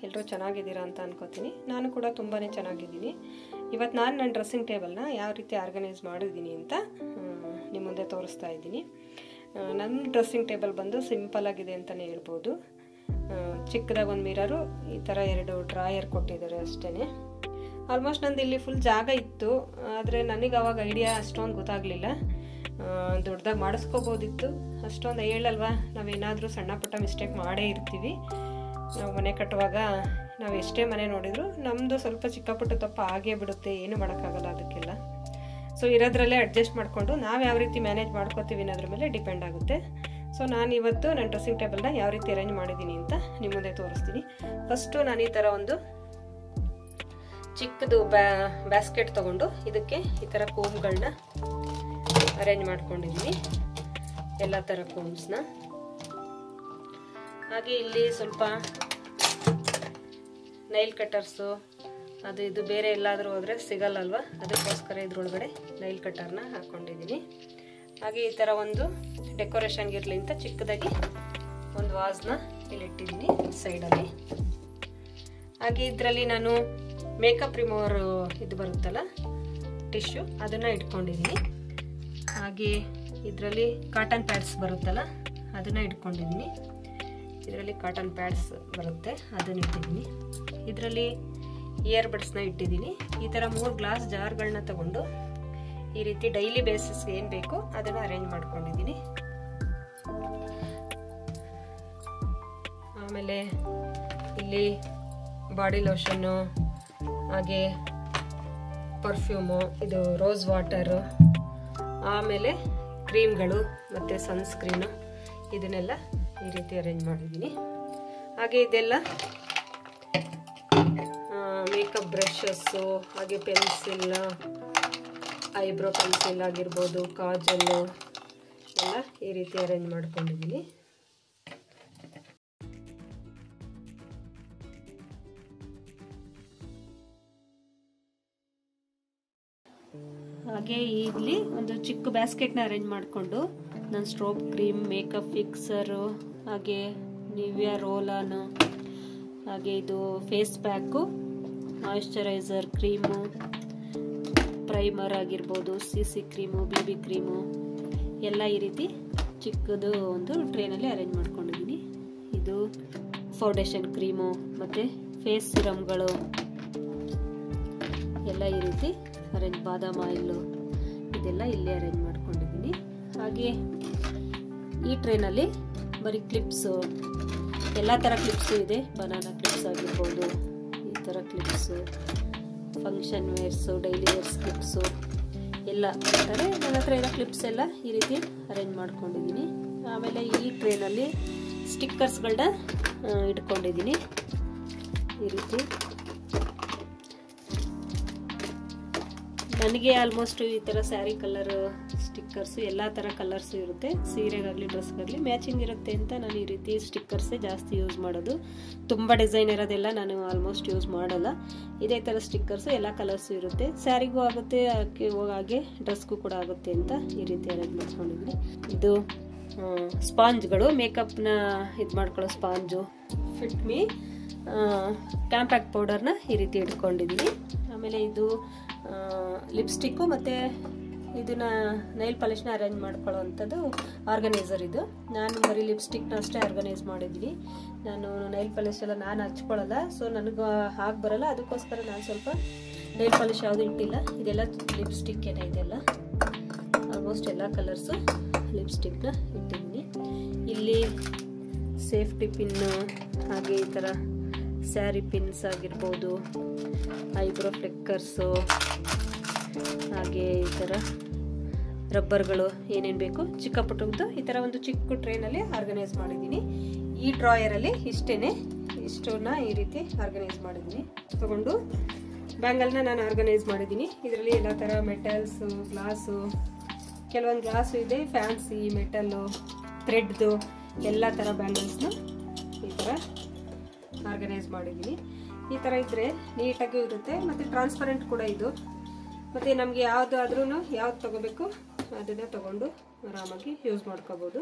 ಎಲ್ಲರೂ ಚೆನ್ನಾಗಿದ್ದೀರಾ ಅಂತ ಅನ್ಕೋತೀನಿ. ನಾನು ಕೂಡ ತುಂಬಾ ಚೆನ್ನಾಗಿದ್ದೀನಿ. ಇವತ್ತು ನಾನು ನನ್ನ ಡ್ರೆಸ್ಸಿಂಗ್ ಟೇಬಲ್ನ ಯಾವ ರೀತಿ ಆರ್ಗನೈಸ್ ಮಾಡಿದ್ದೀನಿ ಅಂತ ನಿಮ್ಮ ಮುಂದೆ ತೋರಿಸ್ತಾ ಇದ್ದೀನಿ. ನನ್ನ ಡ್ರೆಸ್ಸಿಂಗ್ ಟೇಬಲ್ ಬಂದು ಸಿಂಪಲ್ ಆಗಿದೆ ಅಂತಲೇ ಹೇಳ್ಬೋದು. ಚಿಕ್ಕದಾಗಿ ಒಂದು ಮಿರರು, ಈ ಥರ 2 ಡ್ರಾಯರ್ ಕೊಟ್ಟಿದ್ದಾರೆ ಅಷ್ಟೇ. ಆಲ್ಮೋಸ್ಟ್ ನಂದು ಇಲ್ಲಿ ಫುಲ್ ಜಾಗ ಇತ್ತು, ಆದರೆ ನನಗೆ ಅವಾಗ ಐಡಿಯಾ ಅಷ್ಟೊಂದು ಗೊತ್ತಾಗಲಿಲ್ಲ. ದೊಡ್ಡದಾಗಿ ಮಾಡಿಸ್ಕೋಬೋದಿತ್ತು, ಅಷ್ಟೊಂದು ಹೇಳಲ್ವಾ, ನಾವೇನಾದರೂ ಸಣ್ಣ ಪುಟ್ಟ ಮಿಸ್ಟೇಕ್ ಮಾಡೇ ಇರ್ತೀವಿ. ನಾವು ಮನೆ ಕಟ್ಟುವಾಗ ನಾವು ಎಷ್ಟೇ ಮನೆ ನೋಡಿದ್ರು ನಮ್ಮದು ಸ್ವಲ್ಪ ಚಿಕ್ಕ ಪುಟ್ಟ ತಪ್ಪು ಆಗೇ ಬಿಡುತ್ತೆ, ಏನು ಮಾಡೋಕ್ಕಾಗಲ್ಲ ಅದಕ್ಕೆಲ್ಲ. ಸೊ ಇರೋದ್ರಲ್ಲೇ ಅಡ್ಜಸ್ಟ್ ಮಾಡಿಕೊಂಡು ನಾವು ಯಾವ ರೀತಿ ಮ್ಯಾನೇಜ್ ಮಾಡ್ಕೋತೀವಿ ಅನ್ನೋದ್ರ ಮೇಲೆ ಡಿಪೆಂಡ್ ಆಗುತ್ತೆ. ಸೊ ನಾನು ಇವತ್ತು ನನ್ನ ಡ್ರೆಸ್ಸಿಂಗ್ ಟೇಬಲ್ನ ಯಾವ ರೀತಿ ಅರೇಂಜ್ ಮಾಡಿದ್ದೀನಿ ಅಂತ ನಿಮ್ಮ ಮುಂದೆ ತೋರಿಸ್ತೀನಿ. ಫಸ್ಟು ನಾನು ಈ ಥರ ಒಂದು ಚಿಕ್ಕದು ಬ್ಯಾಸ್ಕೆಟ್ ತೊಗೊಂಡು ಇದಕ್ಕೆ ಈ ಥರ ಕೋಮ್ಗಳನ್ನ ಅರೇಂಜ್ ಮಾಡ್ಕೊಂಡಿದ್ದೀನಿ, ಎಲ್ಲ ಥರ ಕೋಮ್ಸ್ನ. ಹಾಗೆ ಇಲ್ಲಿ ಸ್ವಲ್ಪ ನೈಲ್ ಕಟ್ಟರ್ಸು ಅದು ಇದು ಬೇರೆ ಎಲ್ಲಾದರೂ ಹೋದರೆ ಸಿಗಲ್ಲಲ್ವ, ಅದಕ್ಕೋಸ್ಕರ ಇದ್ರೊಳಗಡೆ ನೈಲ್ ಕಟ್ಟರ್ನ ಹಾಕ್ಕೊಂಡಿದ್ದೀನಿ. ಹಾಗೆ ಈ ಥರ ಒಂದು ಡೆಕೋರೇಷನ್ಗೆ ಇರಲಿ ಅಂತ ಚಿಕ್ಕದಾಗಿ ಒಂದು ವಾಸ್ನ ಇಲ್ಲಿ ಇಟ್ಟಿದ್ದೀನಿ ಸೈಡಲ್ಲಿ. ಹಾಗೆ ಇದರಲ್ಲಿ ನಾನು ಮೇಕಪ್ ರಿಮೂವರ್ ಇದು ಬರುತ್ತಲ್ಲ ಟಿಶ್ಯೂ, ಅದನ್ನು ಇಟ್ಕೊಂಡಿದ್ದೀನಿ. ಹಾಗೆ ಇದರಲ್ಲಿ ಕಾಟನ್ ಪ್ಯಾಡ್ಸ್ ಬರುತ್ತಲ್ಲ ಅದನ್ನು ಇಟ್ಕೊಂಡಿದ್ದೀನಿ. ಇದರಲ್ಲಿ ಕಾಟನ್ ಪ್ಯಾಡ್ಸ್ ಬರುತ್ತೆ, ಅದನ್ನು ಇಟ್ಟಿದ್ದೀನಿ. ಇದರಲ್ಲಿ ಇಯರ್ ಬಡ್ಸ್ನ ಇಟ್ಟಿದ್ದೀನಿ. ಈ ಥರ 3 ಗ್ಲಾಸ್ ಜಾರ್ಗಳನ್ನ ತಗೊಂಡು ಈ ರೀತಿ ಡೈಲಿ ಬೇಸಿಸ್ಗೆ ಏನು ಬೇಕು ಅದನ್ನು ಅರೇಂಜ್ ಮಾಡ್ಕೊಂಡಿದ್ದೀನಿ. ಆಮೇಲೆ ಇಲ್ಲಿ ಬಾಡಿ ಲೋಷನ್ನು, ಹಾಗೆ ಪರ್ಫ್ಯೂಮು, ಇದು ರೋಸ್ ವಾಟರು, ಆಮೇಲೆ ಕ್ರೀಮ್ಗಳು ಮತ್ತು ಸನ್ಸ್ಕ್ರೀನು, ಇದನ್ನೆಲ್ಲ ಈ ರೀತಿ ಅರೇಂಜ್ ಮಾಡಿದ್ದೀನಿ. ಹಾಗೆ ಇದೆಲ್ಲ ಮೇಕಪ್ ಬ್ರಷಸ್ಸು, ಹಾಗೆ ಪೆನ್ಸಿಲ್, ಐಬ್ರೋ ಪೆನ್ಸಿಲ್ ಆಗಿರ್ಬೋದು, ಕಾಜಲ್ಲು ಎಲ್ಲ ಈ ರೀತಿ ಅರೇಂಜ್ ಮಾಡ್ಕೊಂಡಿದ್ದೀನಿ. ಹಾಗೆ ಇಲ್ಲಿ ಒಂದು ಚಿಕ್ಕ ಬ್ಯಾಸ್ಕೆಟ್ನ ಅರೇಂಜ್ ಮಾಡಿಕೊಂಡು ನಾನು ಸ್ಟ್ರೋಬ್ ಕ್ರೀಮ್, ಮೇಕಪ್ ಫಿಕ್ಸರು, ಹಾಗೆ ನಿವಿಯಾ ರೋಲಾನು, ಹಾಗೆ ಇದು face pack, moisturiser cream, primer ಆಗಿರ್ಬೋದು, CC ಕ್ರೀಮು, BB ಕ್ರೀಮು ಎಲ್ಲ ಈ ರೀತಿ ಚಿಕ್ಕದು ಒಂದು ಟ್ರೇನಲ್ಲಿ ಅರೇಂಜ್ ಮಾಡ್ಕೊಂಡಿದ್ದೀನಿ. ಇದು ಫೌಂಡೇಶನ್ ಕ್ರೀಮು ಮತ್ತು ಫೇಸ್ ಸಿರಮ್ಗಳು ಎಲ್ಲ ಈ ರೀತಿ ಅರೇಂಜ್, ಬಾದಾಮ್ ಆಯಿಲು ಇದೆಲ್ಲ ಇಲ್ಲೇ ಅರೇಂಜ್ ಮಾಡ್ಕೊಂಡಿದ್ದೀನಿ. ಹಾಗೆ ಈ ಟ್ರೇನಲ್ಲಿ ಬರೀ ಕ್ಲಿಪ್ಸು, ಎಲ್ಲ ಥರ ಕ್ಲಿಪ್ಸು ಇದೆ. ಬನಾನಾ ಕ್ಲಿಪ್ಸ್ ಆಗಿರ್ಬೋದು, ಈ ಥರ clips, function wears, daily wares clips ಎಲ್ಲ ಇರ್ತಾರೆ. ನನ್ನ ಹತ್ರ ಇರೋ ಕ್ಲಿಪ್ಸ್ ಎಲ್ಲ ಈ ರೀತಿ ಅರೇಂಜ್ ಮಾಡ್ಕೊಂಡಿದ್ದೀನಿ. ಆಮೇಲೆ ಈ ಟ್ರೇನಲ್ಲಿ ಸ್ಟಿಕ್ಕರ್ಸ್ಗಳನ್ನ ಇಟ್ಕೊಂಡಿದ್ದೀನಿ ಈ ರೀತಿ. ನನಗೆ ಆಲ್ಮೋಸ್ಟ್ ಈ ಥರ ಸ್ಯಾರಿ ಕಲರ್ ಸ್ಟಿಕ್ಕರ್ಸು, ಎಲ್ಲ ಥರ ಕಲರ್ಸು ಇರುತ್ತೆ, ಸೀರೆಗಾಗಲಿ ಡ್ರೆಸ್ಗಾಗಲಿ ಮ್ಯಾಚಿಂಗ್ ಇರುತ್ತೆ ಅಂತ ನಾನು ಈ ರೀತಿ ಸ್ಟಿಕ್ಕರ್ಸೇ ಜಾಸ್ತಿ ಯೂಸ್ ಮಾಡೋದು. ತುಂಬ ಡಿಸೈನ್ ಇರೋದೆಲ್ಲ ನಾನು ಆಲ್ಮೋಸ್ಟ್ ಯೂಸ್ ಮಾಡಲ್ಲ. ಇದೇ ಥರ ಸ್ಟಿಕ್ಕರ್ಸು ಎಲ್ಲ ಕಲರ್ಸು ಇರುತ್ತೆ, ಸ್ಯಾರಿಗೂ ಆಗುತ್ತೆ, ಹಾಗೆ ಡ್ರೆಸ್ಗೂ ಕೂಡ ಆಗುತ್ತೆ ಅಂತ ಈ ರೀತಿ ಅರೇಂಜ್ ಮಾಡ್ಕೊಂಡಿದ್ದೀನಿ. ಇದು ಸ್ಪಾಂಜ್ಗಳು, ಮೇಕಪ್ನ ಇದು ಮಾಡ್ಕೊಳ್ಳೋ ಸ್ಪಾಂಜು, ಫಿಟ್ ಮೀ ಕಾಂಪ್ಯಾಕ್ಟ್ ಪೌಡರ್ನ ಈ ರೀತಿ ಇಟ್ಕೊಂಡಿದ್ದೀನಿ. ಆಮೇಲೆ ಇದು ಲಿಪ್ಸ್ಟಿಕ್ಕು ಮತ್ತು ಇದನ್ನ ನೈಲ್ ಪಾಲಿಷ್ನ ಅರೇಂಜ್ ಮಾಡ್ಕೊಳ್ಳೋ ಅಂಥದ್ದು ಆರ್ಗನೈಸರ್. ಇದು ನಾನು ಬರೀ ಲಿಪ್ಸ್ಟಿಕ್ನ ಅಷ್ಟೇ ಆರ್ಗನೈಸ್ ಮಾಡಿದ್ದೀನಿ. ನಾನು ನೈಲ್ ಪಾಲಿಶ್ ಎಲ್ಲ ನಾನು ಹಚ್ಕೊಳ್ಳಲ್ಲ, ಸೊ ನನಗೆ ಹಾಗೆ ಬರಲ್ಲ, ಅದಕ್ಕೋಸ್ಕರ ನಾನು ಸ್ವಲ್ಪ ನೈಲ್ ಪಾಲಿಶ್ ಯಾವುದು ಇಟ್ಟಿಲ್ಲ. ಇದೆಲ್ಲ ಲಿಪ್ಸ್ಟಿಕ್ಕೇನೆ, ಇದೆಲ್ಲ ಆಲ್ಮೋಸ್ಟ್ ಎಲ್ಲ ಕಲರ್ಸು ಲಿಪ್ಸ್ಟಿಕ್ನ ಇಟ್ಟಿದ್ದೀನಿ. ಇಲ್ಲಿ ಸೇಫ್ಟಿ ಪಿನ್ನು, ಹಾಗೆ ಈ ಥರ ಸ್ಯಾರಿ ಪಿನ್ಸ್ ಆಗಿರ್ಬೋದು, ಐಬ್ರೋ ಫ್ಲಿಕ್ಕರ್ಸು, ಹಾಗೆ ಈ ಥರ ರಬ್ಬರ್ಗಳು ಏನೇನು ಬೇಕು ಚಿಕ್ಕ ಪುಟ್ಟದ್ದು ಈ ಥರ ಒಂದು ಚಿಕ್ಕ ಟ್ರೇನಲ್ಲಿ ಆರ್ಗನೈಸ್ ಮಾಡಿದ್ದೀನಿ. ಈ ಡ್ರಾಯರಲ್ಲಿ ಇಷ್ಟನ್ನ ಈ ರೀತಿ ಆರ್ಗನೈಸ್ ಮಾಡಿದ್ದೀನಿ. ತಗೊಂಡು ಬ್ಯಾಂಗಲ್ನ ನಾನು ಆರ್ಗನೈಸ್ ಮಾಡಿದ್ದೀನಿ. ಇದರಲ್ಲಿ ಎಲ್ಲ ಥರ ಮೆಟಲ್ಸು, ಗ್ಲಾಸು, ಕೆಲವೊಂದು ಗ್ಲಾಸು ಇದೆ, ಫ್ಯಾನ್ಸಿ, ಮೆಟಲ್ಲು, ಥ್ರೆಡ್ದು ಎಲ್ಲ ಥರ ಬ್ಯಾಂಗಲ್ಸ್ನ ಈ ಥರ ಆರ್ಗನೈಸ್ ಮಾಡಿದ್ದೀನಿ. ಈ ಥರ ಇದ್ದರೆ ನೀಟಾಗೂ ಇರುತ್ತೆ ಮತ್ತು ಟ್ರಾನ್ಸ್ಪರೆಂಟ್ ಕೂಡ ಇದು. ಮತ್ತು ನಮಗೆ ಯಾವುದಾದ್ರೂ ಯಾವ್ದು ತೊಗೋಬೇಕು ಅದನ್ನು ತೊಗೊಂಡು ಆರಾಮಾಗಿ ಯೂಸ್ ಮಾಡ್ಕೋಬೋದು.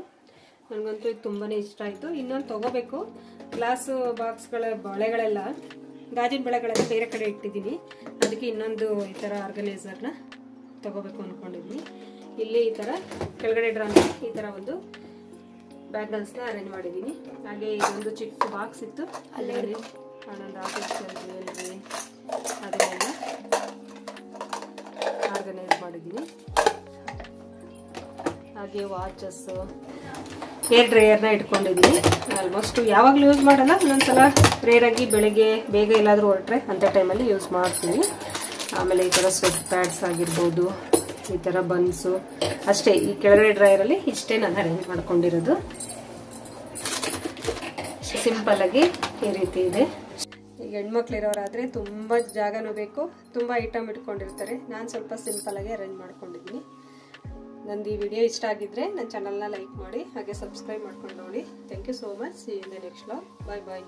ನನಗಂತೂ ಇದು ತುಂಬಾ ಇಷ್ಟ ಆಯಿತು. ಇನ್ನೊಂದು ತೊಗೋಬೇಕು. ಗ್ಲಾಸ್ ಬಾಕ್ಸ್ಗಳ ಬಳೆಗಳೆಲ್ಲ, ಗಾಜಿನ ಬಳೆಗಳೆಲ್ಲ ಬೇರೆ ಕಡೆ ಇಟ್ಟಿದ್ದೀನಿ. ಅದಕ್ಕೆ ಇನ್ನೊಂದು ಈ ಥರ ಆರ್ಗನೈಸರ್ನ ತೊಗೋಬೇಕು ಅಂದ್ಕೊಂಡಿದ್ದೀನಿ. ಇಲ್ಲಿ ಈ ಥರ ಕೆಳಗಡೆ ಡ್ರಾನ ಈ ಥರ ಒಂದು ಬ್ಯಾಂಗಲ್ಸ್ನ ಅರೇಂಜ್ ಮಾಡಿದ್ದೀನಿ. ಹಾಗೆ ಇದೊಂದು ಚಿಕ್ಕ ಬಾಕ್ಸ್ ಇತ್ತು, ಅಲ್ಲೇ ಒಂದೊಂದು ಆರ್ಟಿಫಿಷಿಯಲ್ ಜ್ಯುವೆಲ್ರಿ ಅದನ್ನೆಲ್ಲ ಆರ್ಗನೈಸ್ ಮಾಡಿದ್ದೀನಿ. ಹಾಗೆ ವಾಚಸ್ಸು, ಹೇರ್ ಡ್ರೈಯರ್ನ ಇಟ್ಕೊಂಡಿದ್ದೀನಿ. ಆಲ್ಮೋಸ್ಟ್ ಯಾವಾಗಲೂ ಯೂಸ್ ಮಾಡಲ್ಲ, ಒಂದೊಂದ್ಸಲ ರೇರಾಗಿ ಬೆಳಗ್ಗೆ ಬೇಗ ಎಲ್ಲಾದರೂ ಹೊರಟ್ರೆ ಅಂಥ ಟೈಮಲ್ಲಿ ಯೂಸ್ ಮಾಡ್ತೀನಿ. ಆಮೇಲೆ ಈ ಥರ ಸ್ವೆಟ್ ಪ್ಯಾಡ್ಸ್ ಆಗಿರ್ಬೋದು, ಈ ಥರ ಬನ್ಸು ಅಷ್ಟೇ. ಈ ಕೆಳಗಡೆ ಡ್ರೈಯರಲ್ಲಿ ಇಷ್ಟೇ ನಾನು ಅರೇಂಜ್ ಮಾಡ್ಕೊಂಡಿರೋದು. ಸಿಂಪಲ್ಲಾಗಿ ಈ ರೀತಿ ಇದೆ. ಈಗ ಹೆಣ್ಮಕ್ಳಿರೋರಾದರೆ ತುಂಬ ಜಾಗನೂ ಬೇಕು, ತುಂಬ ಐಟಮ್ ಇಟ್ಕೊಂಡಿರ್ತಾರೆ. ನಾನು ಸ್ವಲ್ಪ ಸಿಂಪಲ್ಲಾಗಿ ಅರೇಂಜ್ ಮಾಡ್ಕೊಂಡಿದ್ದೀನಿ. ನಂದು ಈ ವಿಡಿಯೋ ಇಷ್ಟ ಆಗಿದ್ರೆ ನನ್ನ ಚಾನಲ್ನ ಲೈಕ್ ಮಾಡಿ, ಹಾಗೆ ಸಬ್ಸ್ಕ್ರೈಬ್ ಮಾಡ್ಕೊಂಡು ನೋಡಿ. Thank you so much. See you in the next vlog. Bye bye.